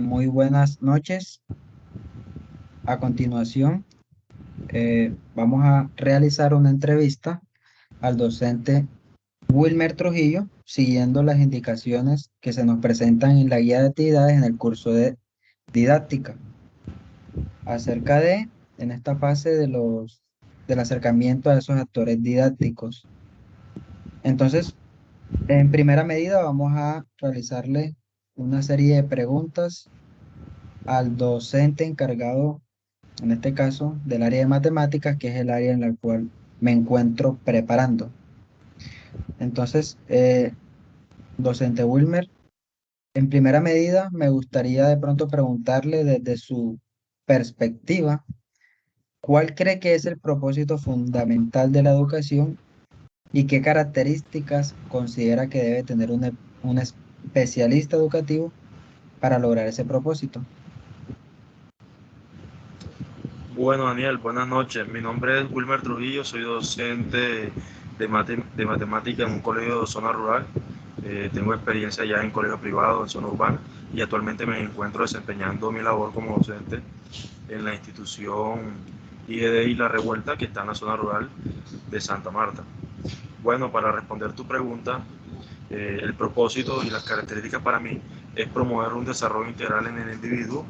Muy buenas noches. A continuación, vamos a realizar una entrevista al docente Wilmer Trujillo, siguiendo las indicaciones que se nos presentan en la guía de actividades en el curso de didáctica, acerca en esta fase del acercamiento a esos actores didácticos. Entonces, en primera medida, vamos a realizarle una serie de preguntas al docente encargado, en este caso, del área de matemáticas, que es el área en la cual me encuentro preparando. Entonces, docente Wilmer, en primera medida, me gustaría de pronto preguntarle desde su perspectiva, ¿cuál cree que es el propósito fundamental de la educación y qué características considera que debe tener un especialista educativo para lograr ese propósito? Bueno, Daniel, buenas noches. Mi nombre es Wilmer Trujillo, soy docente de matemática en un colegio de zona rural. Tengo experiencia ya en colegio privado, en zona urbana, y actualmente me encuentro desempeñando mi labor como docente en la institución IEDI La Revuelta, que está en la zona rural de Santa Marta. Bueno, para responder tu pregunta, el propósito y las características para mí es promover un desarrollo integral en el individuo,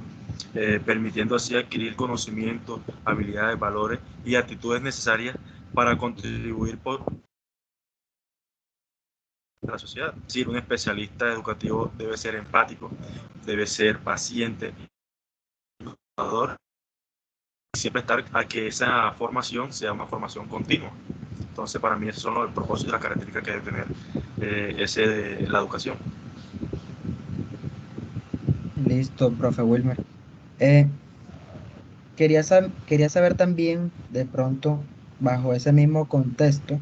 permitiendo así adquirir conocimientos, habilidades, valores y actitudes necesarias para contribuir por la sociedad. Es decir, un especialista educativo debe ser empático, debe ser paciente, innovador, y siempre estar a que esa formación sea una formación continua. Entonces, para mí, esos son los propósitos y las características que debe tener ese de la educación. Listo, profe Wilmer. Eh, quería saber también, de pronto, bajo ese mismo contexto,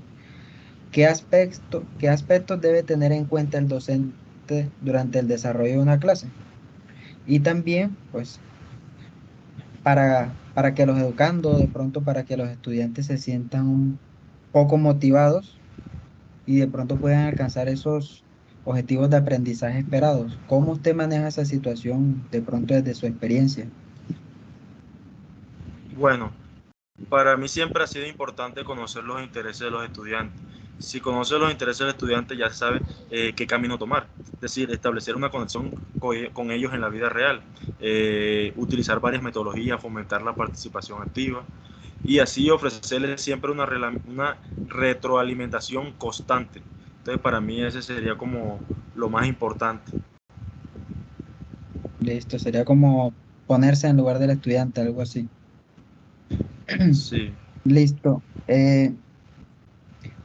qué aspectos debe tener en cuenta el docente durante el desarrollo de una clase. Y también, pues, para que los educandos, de pronto, para que los estudiantes se sientan un poco motivados y de pronto puedan alcanzar esos objetivos de aprendizaje esperados. ¿Cómo usted maneja esa situación, de pronto, desde su experiencia? Bueno, para mí siempre ha sido importante conocer los intereses de los estudiantes. Si conoce los intereses del estudiante, ya sabe qué camino tomar. Es decir, establecer una conexión con ellos en la vida real, utilizar varias metodologías, fomentar la participación activa y así ofrecerles siempre una retroalimentación constante. Entonces, para mí ese sería como lo más importante. Listo, sería como ponerse en lugar del estudiante, algo así. Sí. Listo. ¿Qué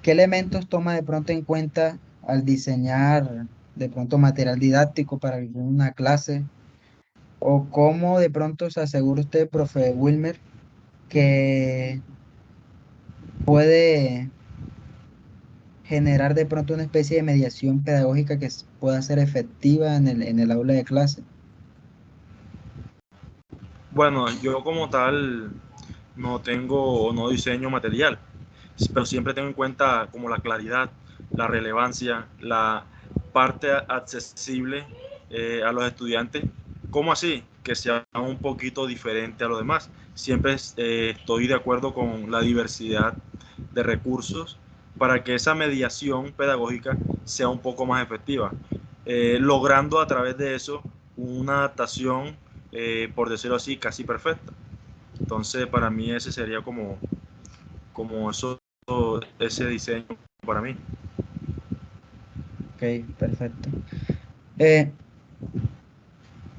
elementos toma de pronto en cuenta al diseñar de pronto material didáctico para alguna clase? ¿O cómo de pronto se asegura usted, profe Wilmer, que puede generar de pronto una especie de mediación pedagógica que pueda ser efectiva en en el aula de clase? Bueno, yo como tal no tengo o no diseño material, pero siempre tengo en cuenta como la claridad, la relevancia, la parte accesible a los estudiantes. ¿Cómo así? Que sea un poquito diferente a lo demás. Siempre estoy de acuerdo con la diversidad de recursos para que esa mediación pedagógica sea un poco más efectiva, logrando a través de eso una adaptación, por decirlo así, casi perfecta. Entonces, para mí ese sería como eso, ese diseño para mí. Ok, perfecto. Eh,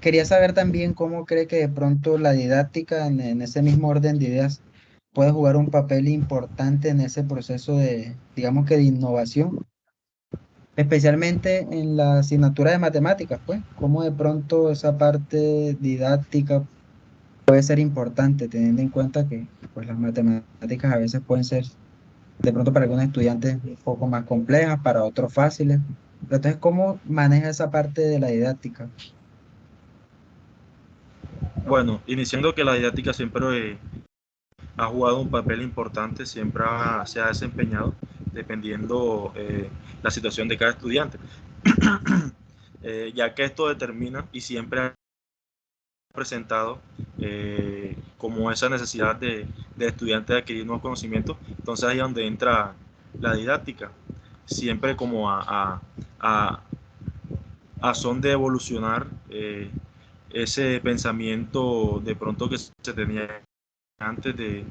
Quería saber también cómo cree que de pronto la didáctica en ese mismo orden de ideas puede jugar un papel importante en ese proceso de, digamos que de innovación, especialmente en la asignatura de matemáticas, pues, cómo de pronto esa parte didáctica puede ser importante, teniendo en cuenta que pues, las matemáticas a veces pueden ser de pronto para algunos estudiantes un poco más complejas, para otros fáciles. Pero entonces, ¿cómo maneja esa parte de la didáctica? Bueno, iniciando que la didáctica siempre ha jugado un papel importante, siempre se ha desempeñado dependiendo la situación de cada estudiante, ya que esto determina y siempre presentado como esa necesidad de estudiante de adquirir nuevos conocimientos. Entonces ahí es donde entra la didáctica, siempre como a son de evolucionar ese pensamiento de pronto que se tenía antes de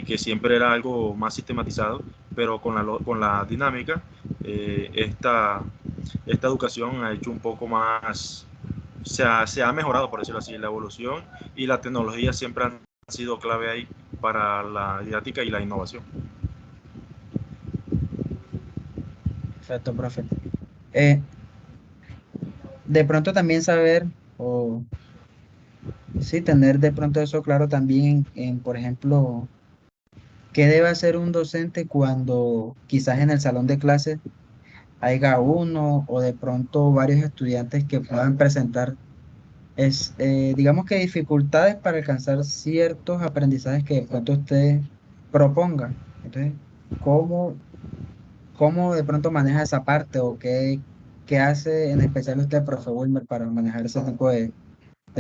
que siempre era algo más sistematizado, pero con la dinámica, esta educación ha hecho un poco más, se ha mejorado, por decirlo así, la evolución y la tecnología siempre han sido clave ahí para la didáctica y la innovación. Perfecto, profe. De pronto también saber, o sí, tener de pronto eso claro también por ejemplo, qué debe hacer un docente cuando quizás en el salón de clases haya uno o de pronto varios estudiantes que puedan presentar, digamos que dificultades para alcanzar ciertos aprendizajes que de pronto usted proponga. Entonces, ¿cómo, cómo de pronto maneja esa parte o qué hace en especial usted, profe Wilmer, para manejar ese tipo de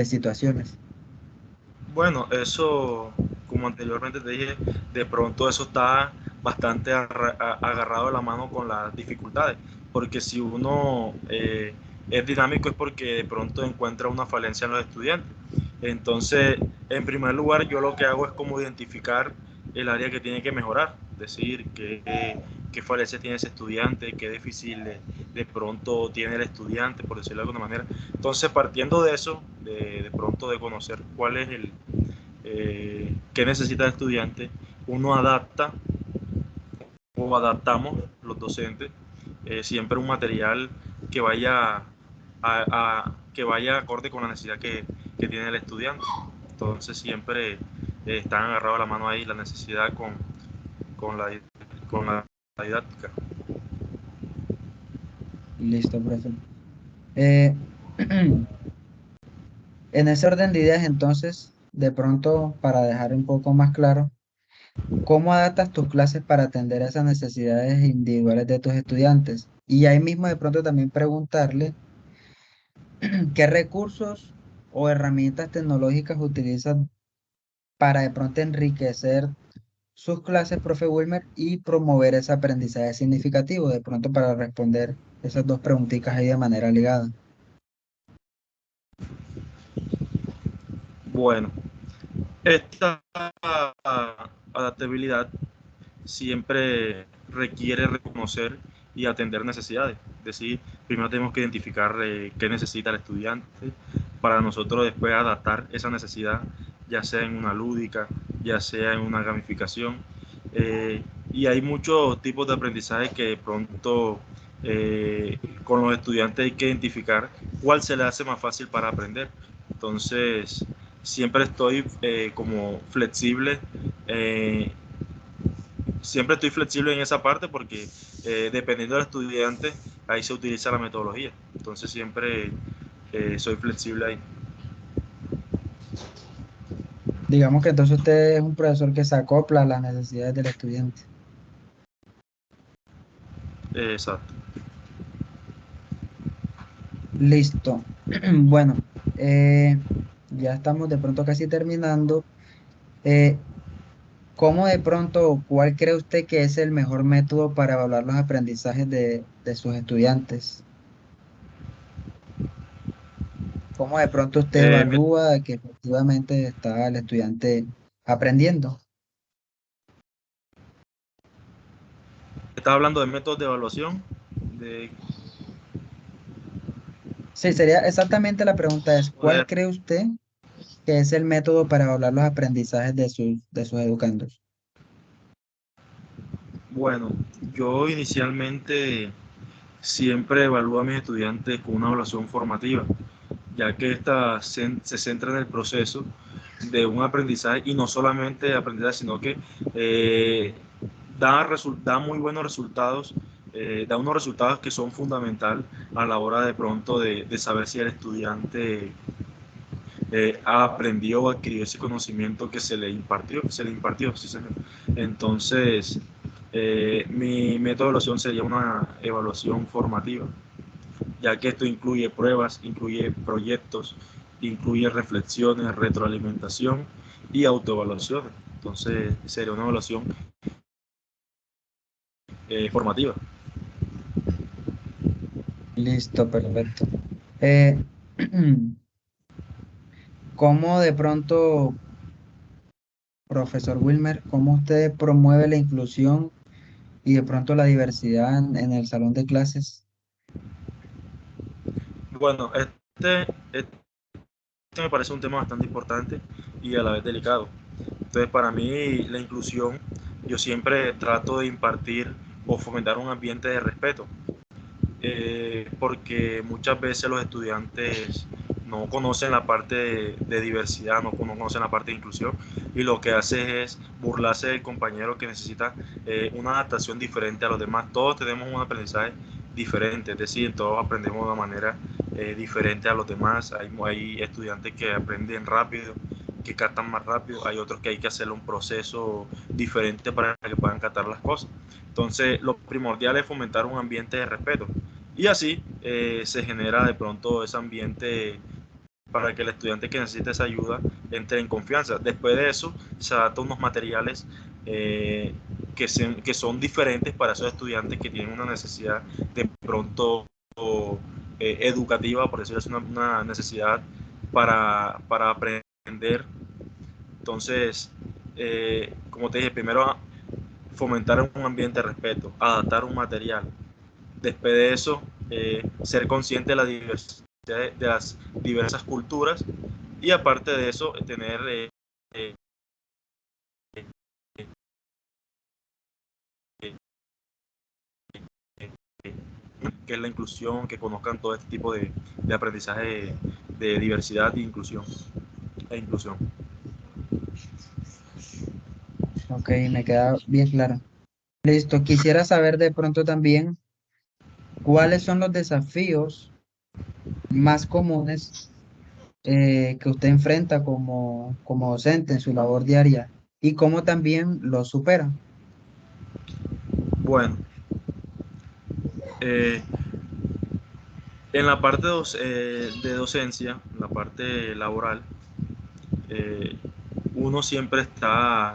situaciones? Bueno, eso, como anteriormente te dije, de pronto eso está bastante agarrado de la mano con las dificultades, porque si uno es dinámico es porque de pronto encuentra una falencia en los estudiantes. Entonces, en primer lugar, yo lo que hago es como identificar el área que tiene que mejorar, decir qué falencias tiene ese estudiante, qué déficit de pronto tiene el estudiante, por decirlo de alguna manera. Entonces, partiendo de eso, de pronto de conocer cuál es qué necesita el estudiante, uno adapta o adaptamos los docentes siempre un material que que vaya acorde con la necesidad que tiene el estudiante. Entonces siempre están agarrados a la mano ahí la necesidad con, la, con la didáctica. Listo, profe. Eh, en ese orden de ideas, entonces, de pronto, para dejar un poco más claro, ¿cómo adaptas tus clases para atender a esas necesidades individuales de tus estudiantes? Y ahí mismo de pronto también preguntarle qué recursos o herramientas tecnológicas utilizan para de pronto enriquecer sus clases, profe Wilmer, y promover ese aprendizaje significativo, de pronto para responder esas dos preguntitas ahí de manera ligada. Bueno, esta adaptabilidad siempre requiere reconocer y atender necesidades. Es decir, primero tenemos que identificar qué necesita el estudiante para nosotros después adaptar esa necesidad, ya sea en una lúdica, ya sea en una gamificación. Y hay muchos tipos de aprendizaje que de pronto con los estudiantes hay que identificar cuál se le hace más fácil para aprender. Entonces, siempre estoy como flexible eh, siempre estoy flexible en esa parte porque dependiendo del estudiante, ahí se utiliza la metodología. Entonces siempre soy flexible ahí. Digamos que entonces usted es un profesor que se acopla a las necesidades del estudiante. Exacto. Listo. Bueno, ya estamos de pronto casi terminando. Eh, ¿Cómo de pronto, cuál cree usted que es el mejor método para evaluar los aprendizajes de sus estudiantes? ¿Cómo de pronto usted Me evalúa que efectivamente está el estudiante aprendiendo? estaba hablando de métodos de evaluación. De, Sí, sería exactamente la pregunta es, ¿cuál poder, cree usted que es el método para evaluar los aprendizajes de sus educandos? bueno, yo inicialmente siempre evalúo a mis estudiantes con una evaluación formativa, ya que esta se centra en el proceso de un aprendizaje y no solamente aprendizaje, sino que eh, da muy buenos resultados, da unos resultados que son fundamental a la hora de pronto de saber si el estudiante aprendió o adquirió ese conocimiento que se le impartió, sí, señor. Entonces, mi método de evaluación sería una evaluación formativa, ya que esto incluye pruebas, incluye proyectos, incluye reflexiones, retroalimentación y autoevaluaciones. Entonces sería una evaluación formativa. Listo, perfecto. Eh, ¿Cómo de pronto, profesor Wilmer, cómo usted promueve la inclusión y de pronto la diversidad en el salón de clases? Bueno, este me parece un tema bastante importante y a la vez delicado. Entonces, para mí, la inclusión, yo siempre trato de impartir o fomentar un ambiente de respeto, porque muchas veces los estudiantes no conocen la parte de diversidad, no conocen la parte de inclusión, y lo que hace es burlarse del compañero que necesita una adaptación diferente a los demás. Todos tenemos un aprendizaje diferente, es decir, todos aprendemos de una manera diferente a los demás. Hay estudiantes que aprenden rápido, que captan más rápido, hay otros que hay que hacerle un proceso diferente para que puedan captar las cosas. Entonces, lo primordial es fomentar un ambiente de respeto. Y así se genera de pronto ese ambiente para que el estudiante que necesita esa ayuda entre en confianza. Después de eso, se adaptan unos materiales eh, que son diferentes para esos estudiantes que tienen una necesidad de pronto educativa, por decirlo así, una necesidad para aprender. Entonces, como te dije, primero fomentar un ambiente de respeto, adaptar un material. Después de eso, ser consciente de la diversidad de las diversas culturas y aparte de eso, tener eh, que es la inclusión, que conozcan todo este tipo de aprendizaje de diversidad e inclusión. Ok, me queda bien claro. Listo, quisiera saber de pronto también cuáles son los desafíos más comunes que usted enfrenta como docente en su labor diaria y cómo también los supera. Bueno, eh, en la parte de docencia, en la parte laboral, eh, uno siempre está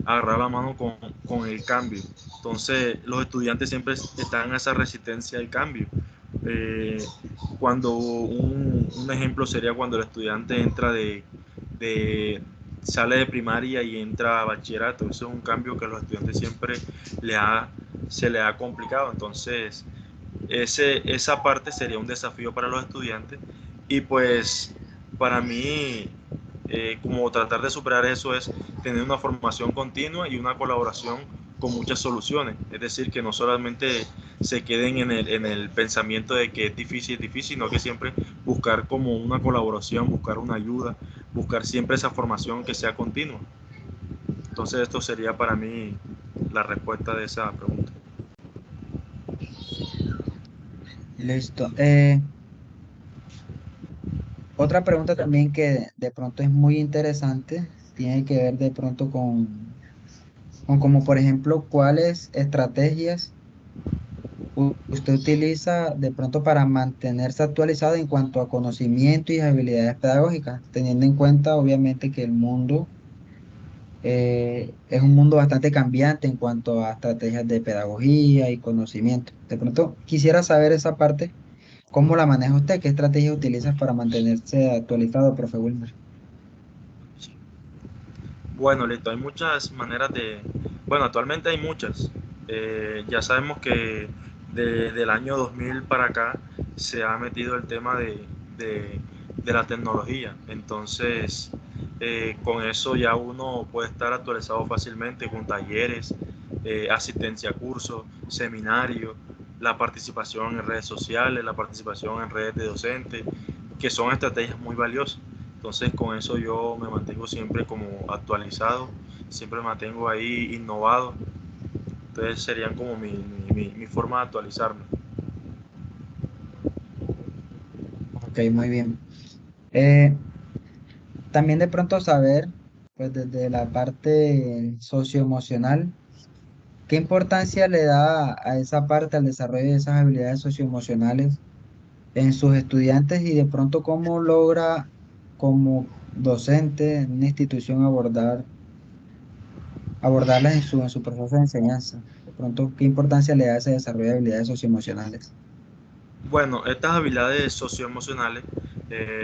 agarrado la mano con el cambio. Entonces, los estudiantes siempre están en esa resistencia al cambio. Eh, cuando un ejemplo sería cuando el estudiante entra de sale de primaria y entra a bachillerato. Eso es un cambio que a los estudiantes siempre le ha, se le ha complicado. Entonces, esa parte sería un desafío para los estudiantes y pues para mí como tratar de superar eso es tener una formación continua y una colaboración con muchas soluciones, es decir, que no solamente se queden en el pensamiento de que es difícil, sino que siempre buscar como una colaboración, buscar una ayuda, buscar siempre esa formación que sea continua. Entonces esto sería para mí la respuesta de esa pregunta. Listo. Otra pregunta también que de pronto es muy interesante, tiene que ver de pronto con como por ejemplo, cuáles estrategias usted utiliza de pronto para mantenerse actualizado en cuanto a conocimiento y habilidades pedagógicas, teniendo en cuenta obviamente que el mundo es un mundo bastante cambiante en cuanto a estrategias de pedagogía y conocimiento. De pronto quisiera saber esa parte, ¿cómo la maneja usted? ¿Qué estrategia utilizas para mantenerse actualizado, profe Wilmer? Bueno, listo, hay muchas maneras de, bueno, actualmente hay muchas. Ya sabemos que desde el año 2000 para acá se ha metido el tema de la tecnología. Entonces, con eso ya uno puede estar actualizado fácilmente con talleres, asistencia a cursos, seminarios, la participación en redes sociales, la participación en redes de docentes, que son estrategias muy valiosas. Entonces con eso yo me mantengo siempre como actualizado, siempre me mantengo ahí innovado. Entonces serían como mi forma de actualizarme. Ok, muy bien. Eh, También de pronto saber, pues desde la parte socioemocional, ¿qué importancia le da a esa parte, al desarrollo de esas habilidades socioemocionales en sus estudiantes y de pronto cómo logra como docente en una institución abordarlas en su proceso de enseñanza? De pronto, ¿qué importancia le da ese desarrollo de habilidades socioemocionales? Bueno, estas habilidades socioemocionales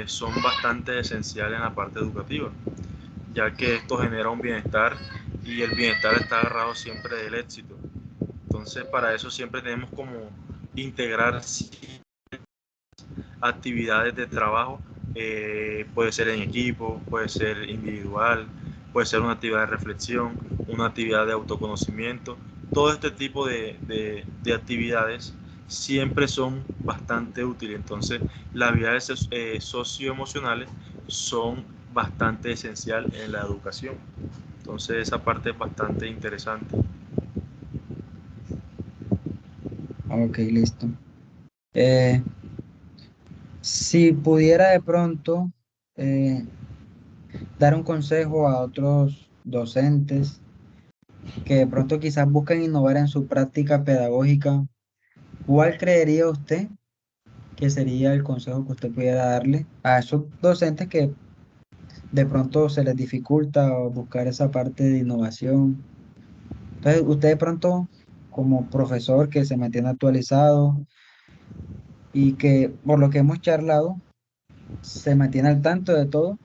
son bastante esenciales en la parte educativa, ya que esto genera un bienestar y el bienestar está agarrado siempre del éxito. Entonces, para eso siempre tenemos como integrar actividades de trabajo, puede ser en equipo, puede ser individual, puede ser una actividad de reflexión, una actividad de autoconocimiento. Todo este tipo de actividades siempre son bastante útiles. Entonces, las habilidades socioemocionales son bastante esencial en la educación. Entonces, esa parte es bastante interesante. Ok, listo. Eh, si pudiera de pronto eh, dar un consejo a otros docentes que de pronto quizás buscan innovar en su práctica pedagógica, ¿cuál creería usted que sería el consejo que usted pudiera darle a esos docentes que de pronto se les dificulta buscar esa parte de innovación? Entonces, usted de pronto, como profesor que se mantiene actualizado y que por lo que hemos charlado, se mantiene al tanto de todo,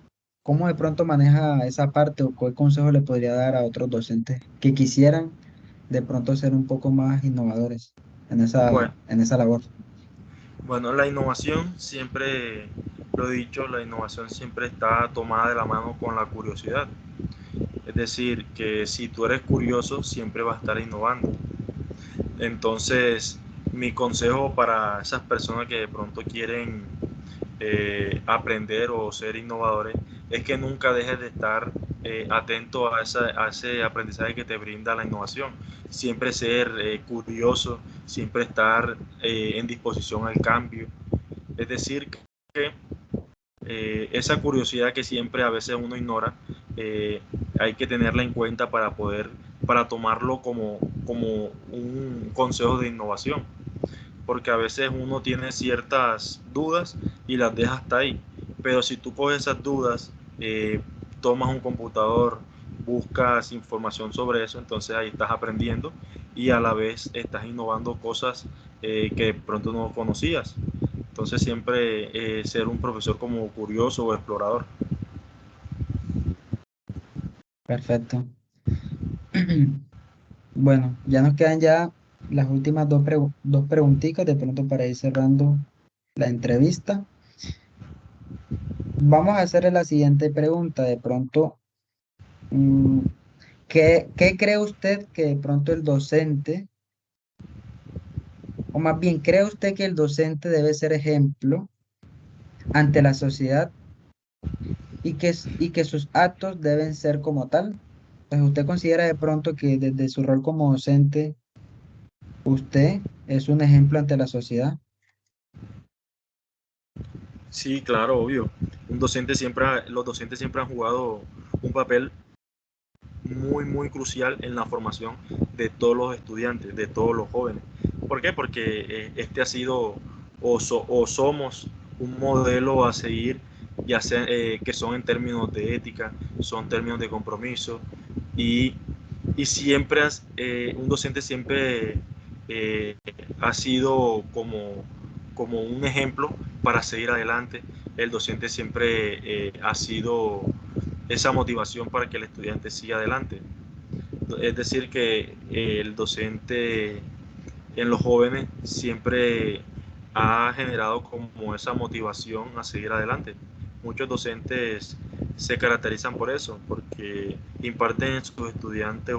¿cómo de pronto maneja esa parte o qué consejo le podría dar a otros docentes que quisieran de pronto ser un poco más innovadores Bueno, en esa labor? Bueno, la innovación siempre, lo he dicho, la innovación siempre está tomada de la mano con la curiosidad. Es decir, que si tú eres curioso, siempre vas a estar innovando. Entonces, mi consejo para esas personas que de pronto quieren aprender o ser innovadores es que nunca dejes de estar atento a ese aprendizaje que te brinda la innovación. Siempre ser curioso, siempre estar en disposición al cambio. Es decir, que esa curiosidad que siempre a veces uno ignora, eh, hay que tenerla en cuenta para tomarlo como un consejo de innovación, porque a veces uno tiene ciertas dudas y las deja hasta ahí, pero si tú coges esas dudas, tomas un computador, buscas información sobre eso, entonces ahí estás aprendiendo y a la vez estás innovando cosas que de pronto no conocías. Entonces siempre ser un profesor como curioso o explorador. Perfecto. Bueno, ya nos quedan ya las últimas dos preguntitas de pronto para ir cerrando la entrevista. Vamos a hacerle la siguiente pregunta. De pronto, mm, ¿qué cree usted que de pronto el docente, o más bien, cree usted que el docente debe ser ejemplo ante la sociedad y que sus actos deben ser como tal? Pues usted considera de pronto que desde su rol como docente, usted es un ejemplo ante la sociedad. Sí, claro, obvio. Los docentes siempre han jugado un papel muy crucial en la formación de todos los estudiantes, de todos los jóvenes. ¿Por qué? Porque este ha sido o somos un modelo a seguir, ya sea que son en términos de ética, son términos de compromiso y, y siempre un docente siempre eh, ha sido como un ejemplo para seguir adelante. El docente siempre ha sido esa motivación para que el estudiante siga adelante. Es decir, que el docente en los jóvenes siempre ha generado como esa motivación a seguir adelante. Muchos docentes se caracterizan por eso, porque imparten a sus estudiantes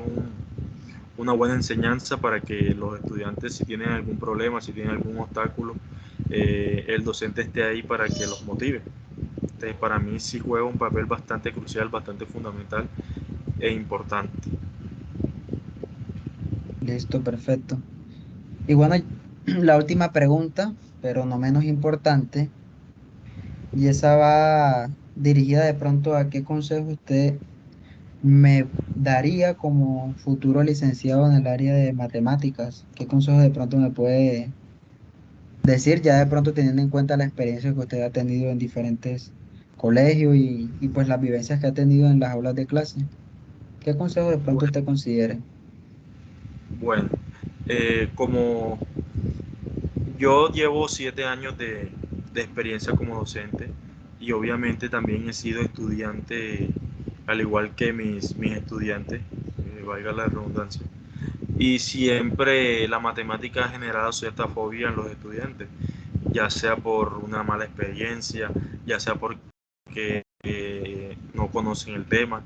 una buena enseñanza para que los estudiantes, si tienen algún problema, si tienen algún obstáculo, el docente esté ahí para que los motive. Entonces, para mí sí juega un papel bastante crucial, bastante fundamental e importante. Listo, perfecto. Y bueno, la última pregunta, pero no menos importante, y esa va dirigida de pronto a qué consejo usted me daría como futuro licenciado en el área de matemáticas. ¿Qué consejo de pronto me puede decir, ya de pronto teniendo en cuenta la experiencia que usted ha tenido en diferentes colegio y pues las vivencias que ha tenido en las aulas de clase. ¿Qué consejo de pronto Bueno, usted considere? bueno, como yo llevo 7 años de experiencia como docente y obviamente también he sido estudiante, al igual que mis estudiantes, valga la redundancia. Y siempre la matemática ha generado cierta fobia en los estudiantes, ya sea por una mala experiencia, ya sea porque no conocen el tema.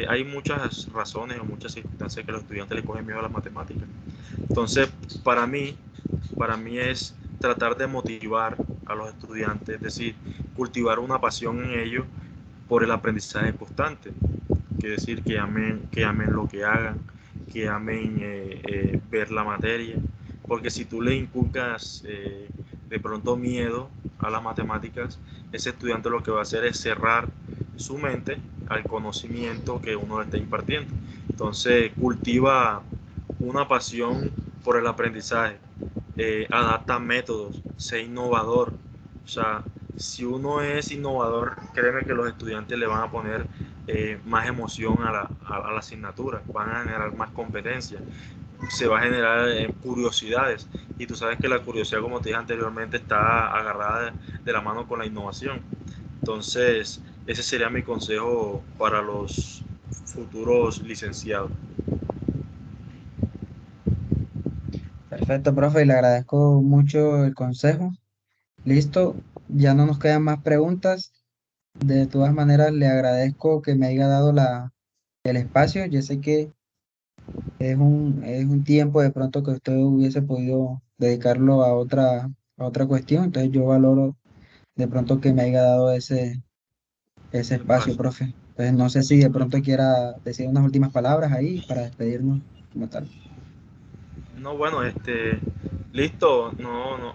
Hay muchas razones o muchas circunstancias que los estudiantes le cogen miedo a las matemáticas. Entonces, para mí, para mí es tratar de motivar a los estudiantes, es decir, cultivar una pasión en ellos por el aprendizaje constante, que decir que amen lo que hagan, que amen ver la materia, porque si tú le inculcas de pronto miedo a las matemáticas, ese estudiante lo que va a hacer es cerrar su mente al conocimiento que uno le está impartiendo. Entonces cultiva una pasión por el aprendizaje, adapta métodos, sé innovador. O sea, si uno es innovador, créeme que los estudiantes le van a poner más emoción a la asignatura, van a generar más competencia, se va a generar curiosidades. Y tú sabes que la curiosidad, como te dije anteriormente, está agarrada de la mano con la innovación. Entonces, ese sería mi consejo para los futuros licenciados. Perfecto, profe, y le agradezco mucho el consejo. Listo, ya no nos quedan más preguntas. De todas maneras, le agradezco que me haya dado el espacio. Yo sé que es un tiempo de pronto que usted hubiese podido dedicarlo a otra cuestión. Entonces yo valoro de pronto que me haya dado ese El espacio, espacio. profe. Entonces no sé si de Listo. pronto quiera decir unas últimas palabras ahí para despedirnos como tal. No, bueno, listo, no, no,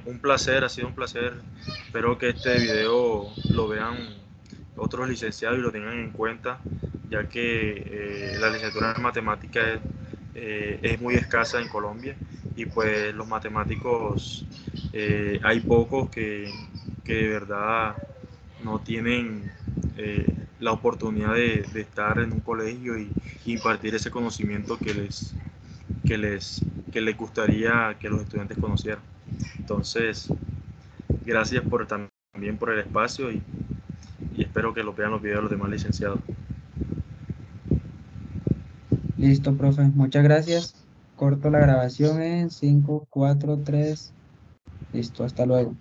un placer, ha sido un placer. Espero que este video lo vean otros licenciados y lo tengan en cuenta, ya que la licenciatura en matemáticas es muy escasa en Colombia y pues los matemáticos hay pocos que de verdad no tienen la oportunidad de estar en un colegio y impartir ese conocimiento que les, que les gustaría que los estudiantes conocieran. Entonces, gracias también por el espacio y espero que lo vean los videos de los demás licenciados. Listo, profe. Muchas gracias. Corto la grabación en 5 4 3. Listo, hasta luego.